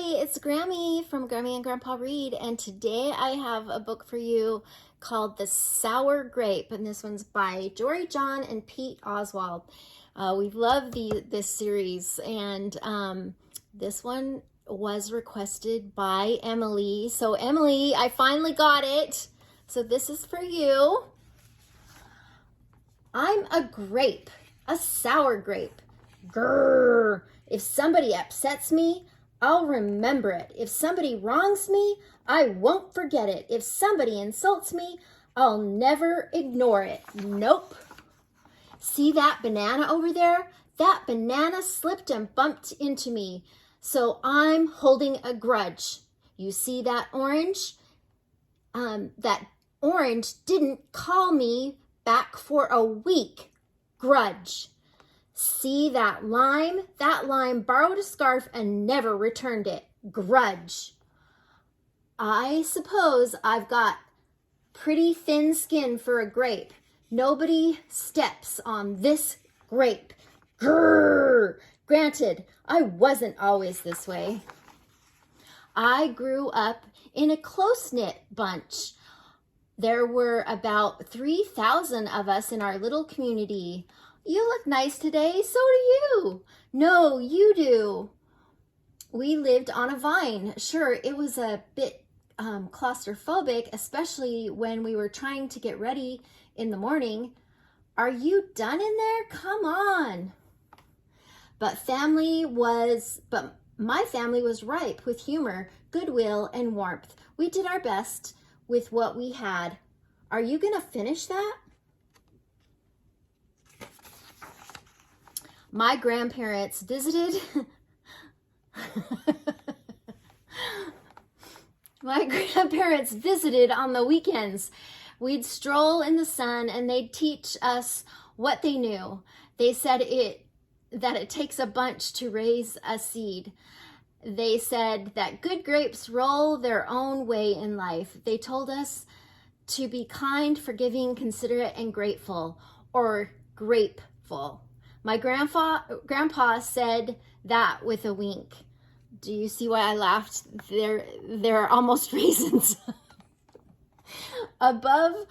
Hi, it's Grammy from Grammy and Grandpa Read, and today I have a book for you called The Sour Grape, and this one's by Jory, John, and Pete Oswald. We've loved this series, and this one was requested by Emily. So Emily, I finally got it. So this is for you. I'm a grape, a sour grape. Grrr. If somebody upsets me, I'll remember it. If somebody wrongs me, I won't forget it. If somebody insults me, I'll never ignore it. Nope. See that banana over there? That banana slipped and bumped into me, so I'm holding a grudge. You see that orange? That orange didn't call me back for a week. Grudge. See that lime? That lime borrowed a scarf and never returned it. Grudge. I suppose I've got pretty thin skin for a grape. Nobody steps on this grape. Grrr. Granted, I wasn't always this way. I grew up in a close-knit bunch. There were about 3,000 of us in our little community. You look nice today, so do you. No, you do. We lived on a vine. Sure, it was a bit claustrophobic, especially when we were trying to get ready in the morning. Are you done in there? Come on. But my family was ripe with humor, goodwill, and warmth. We did our best with what we had. Are you gonna finish that? My grandparents visited. My grandparents visited on the weekends. We'd stroll in the sun and they'd teach us what they knew. They said that it takes a bunch to raise a seed. They said that good grapes roll their own way in life. They told us to be kind, forgiving, considerate, and grateful, or grapeful. My grandpa said that with a wink. Do you see why I laughed? There are almost reasons. Above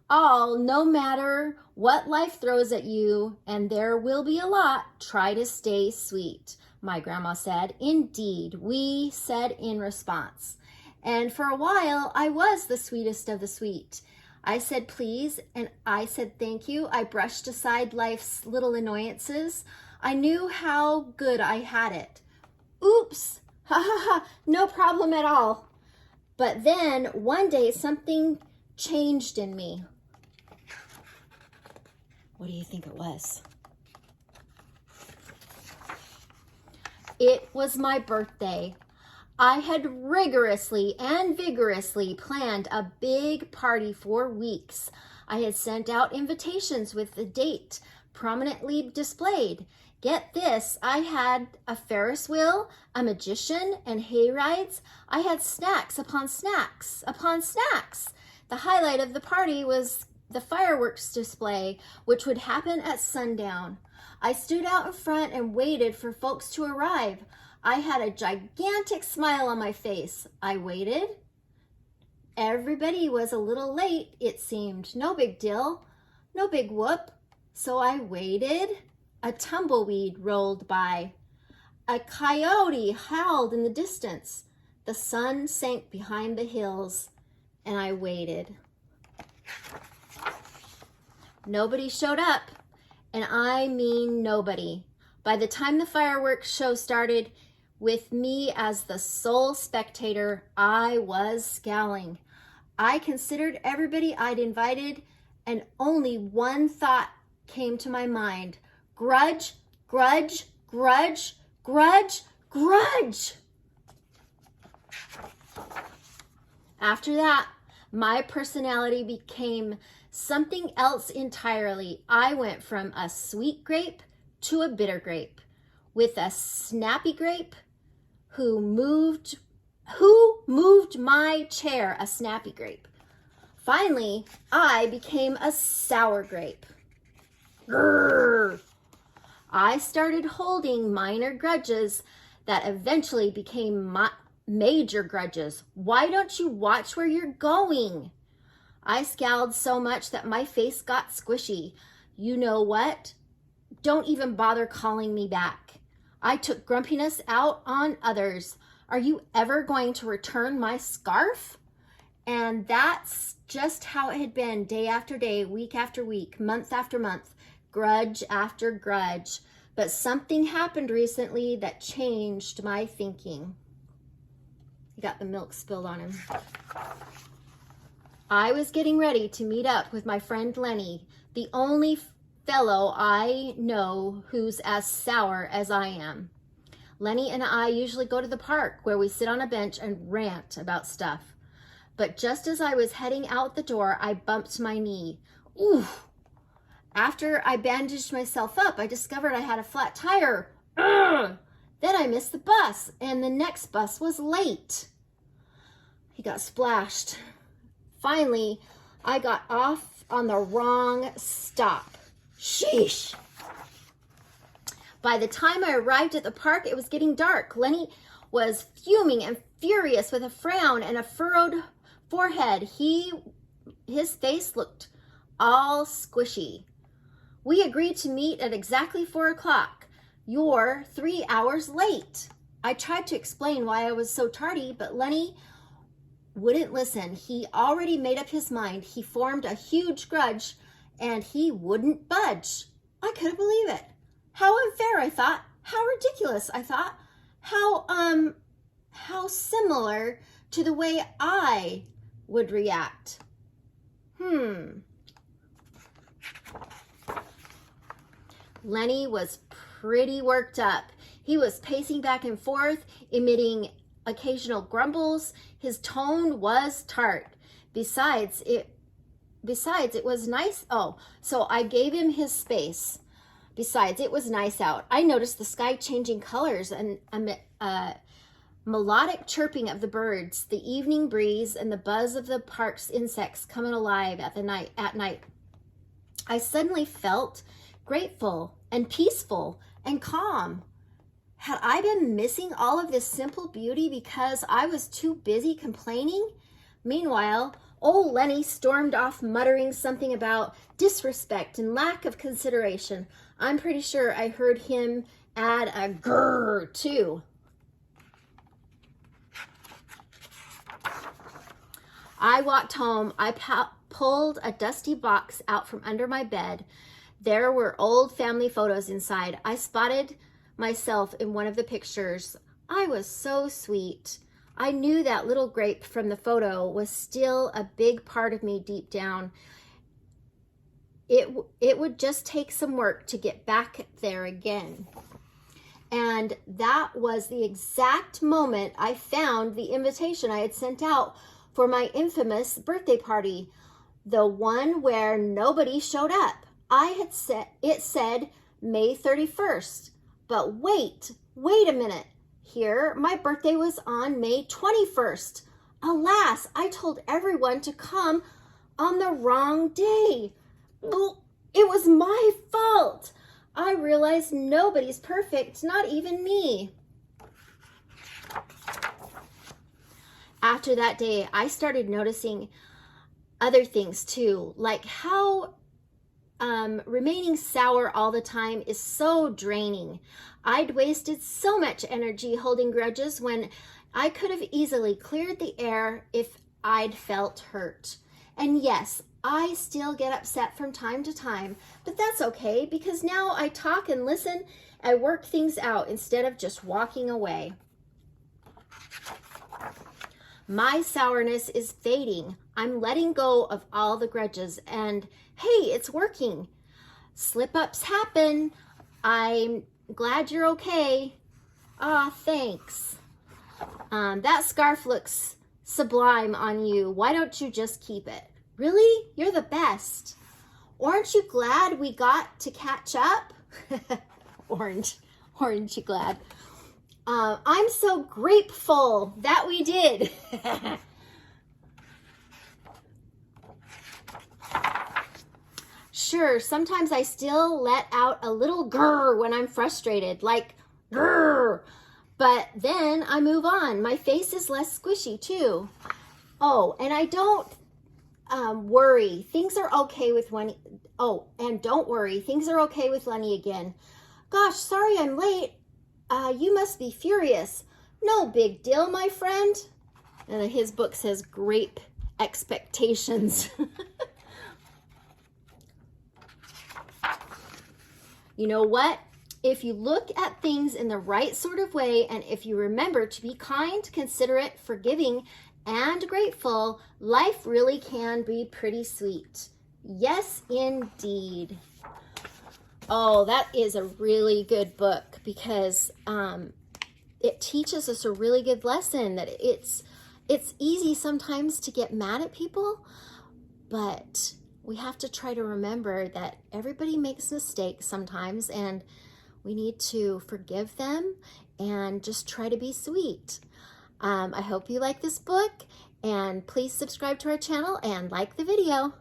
all, no matter what life throws at you, and there will be a lot, try to stay sweet, my grandma said. Indeed, we said in response. And for a while, I was the sweetest of the sweet. I said please, and I said thank you. I brushed aside life's little annoyances. I knew how good I had it. Oops, ha ha ha, no problem at all. But then one day something changed in me. What do you think it was? It was my birthday. I had rigorously and vigorously planned a big party for weeks. I had sent out invitations with the date prominently displayed. Get this, I had a Ferris wheel, a magician, and hay rides. I had snacks upon snacks upon snacks. The highlight of the party was the fireworks display, which would happen at sundown. I stood out in front and waited for folks to arrive. I had a gigantic smile on my face. I waited. Everybody was a little late, it seemed. No big deal, no big whoop. So I waited. A tumbleweed rolled by. A coyote howled in the distance. The sun sank behind the hills, and I waited. Nobody showed up, and I mean nobody. By the time the fireworks show started, with me as the sole spectator, I was scowling. I considered everybody I'd invited, and only one thought came to my mind. Grudge, grudge, grudge, grudge, grudge. After that, my personality became something else entirely. I went from a sweet grape to a bitter grape, with a snappy grape who moved my chair, a snappy grape. Finally, I became a sour grape. Grrr. I started holding minor grudges that eventually became major grudges. Why don't you watch where you're going? I scowled so much that my face got squishy. You know what? Don't even bother calling me back. I took grumpiness out on others. Are you ever going to return my scarf? And that's just how it had been, day after day, week after week, month after month, grudge after grudge. But something happened recently that changed my thinking. He got the milk spilled on him. I was getting ready to meet up with my friend Lenny, the only fellow I know who's as sour as I am. Lenny and I usually go to the park where we sit on a bench and rant about stuff. But just as I was heading out the door, I bumped my knee. Ooh! After I bandaged myself up, I discovered I had a flat tire. Ugh! Then I missed the bus, and the next bus was late. He got splashed. Finally, I got off on the wrong stop. Sheesh! By the time I arrived at the park, it was getting dark. Lenny was fuming and furious with a frown and a furrowed forehead. His face looked all squishy. We agreed to meet at exactly 4 o'clock. You're 3 hours late. I tried to explain why I was so tardy, but Lenny wouldn't listen. He already made up his mind. He formed a huge grudge, and he wouldn't budge. I couldn't believe it. How unfair, I thought. How ridiculous, I thought. How similar to the way I would react. Lenny was pretty worked up. He was pacing back and forth, emitting occasional grumbles. His tone was tart. Besides, it was nice. Oh, so I gave him his space. Besides, it was nice out. I noticed the sky changing colors and melodic chirping of the birds, the evening breeze, and the buzz of the park's insects coming alive at night. I suddenly felt grateful and peaceful and calm. Had I been missing all of this simple beauty because I was too busy complaining? Meanwhile, old Lenny stormed off muttering something about disrespect and lack of consideration. I'm pretty sure I heard him add a grrr too. I walked home. I pulled a dusty box out from under my bed. There were old family photos inside. I spotted myself in one of the pictures. I was so sweet. I knew that little grape from the photo was still a big part of me deep down. It would just take some work to get back there again. And that was the exact moment I found the invitation I had sent out for my infamous birthday party, the one where nobody showed up. It said May 31st. But wait a minute. Here, my birthday was on May 21st. Alas, I told everyone to come on the wrong day. It was my fault. I realized nobody's perfect, not even me. After that day, I started noticing other things too, like how remaining sour all the time is so draining. I'd wasted so much energy holding grudges when I could have easily cleared the air if I'd felt hurt. And yes, I still get upset from time to time, but that's okay because now I talk and listen and work things out instead of just walking away. My sourness is fading. I'm letting go of all the grudges and hey, it's working. Slip-ups happen. I'm glad you're okay. Thanks. That scarf looks sublime on you. Why don't you just keep it? Really? You're the best. Aren't you glad we got to catch up? Orange, you glad? I'm so grateful that we did. Sure, sometimes I still let out a little grrr when I'm frustrated, like grrr. But then I move on. My face is less squishy too. Oh, and I don't worry. Things are okay with Lenny. Oh, and don't worry. Things are okay with Lenny again. Gosh, sorry I'm late. You must be furious. No big deal, my friend. And his book says grape expectations. You know what? If you look at things in the right sort of way, and if you remember to be kind, considerate, forgiving, and grateful, life really can be pretty sweet. Yes, indeed. Oh, that is a really good book because it teaches us a really good lesson that it's easy sometimes to get mad at people, but we have to try to remember that everybody makes mistakes sometimes, and we need to forgive them and just try to be sweet. I hope you like this book, and please subscribe to our channel and like the video.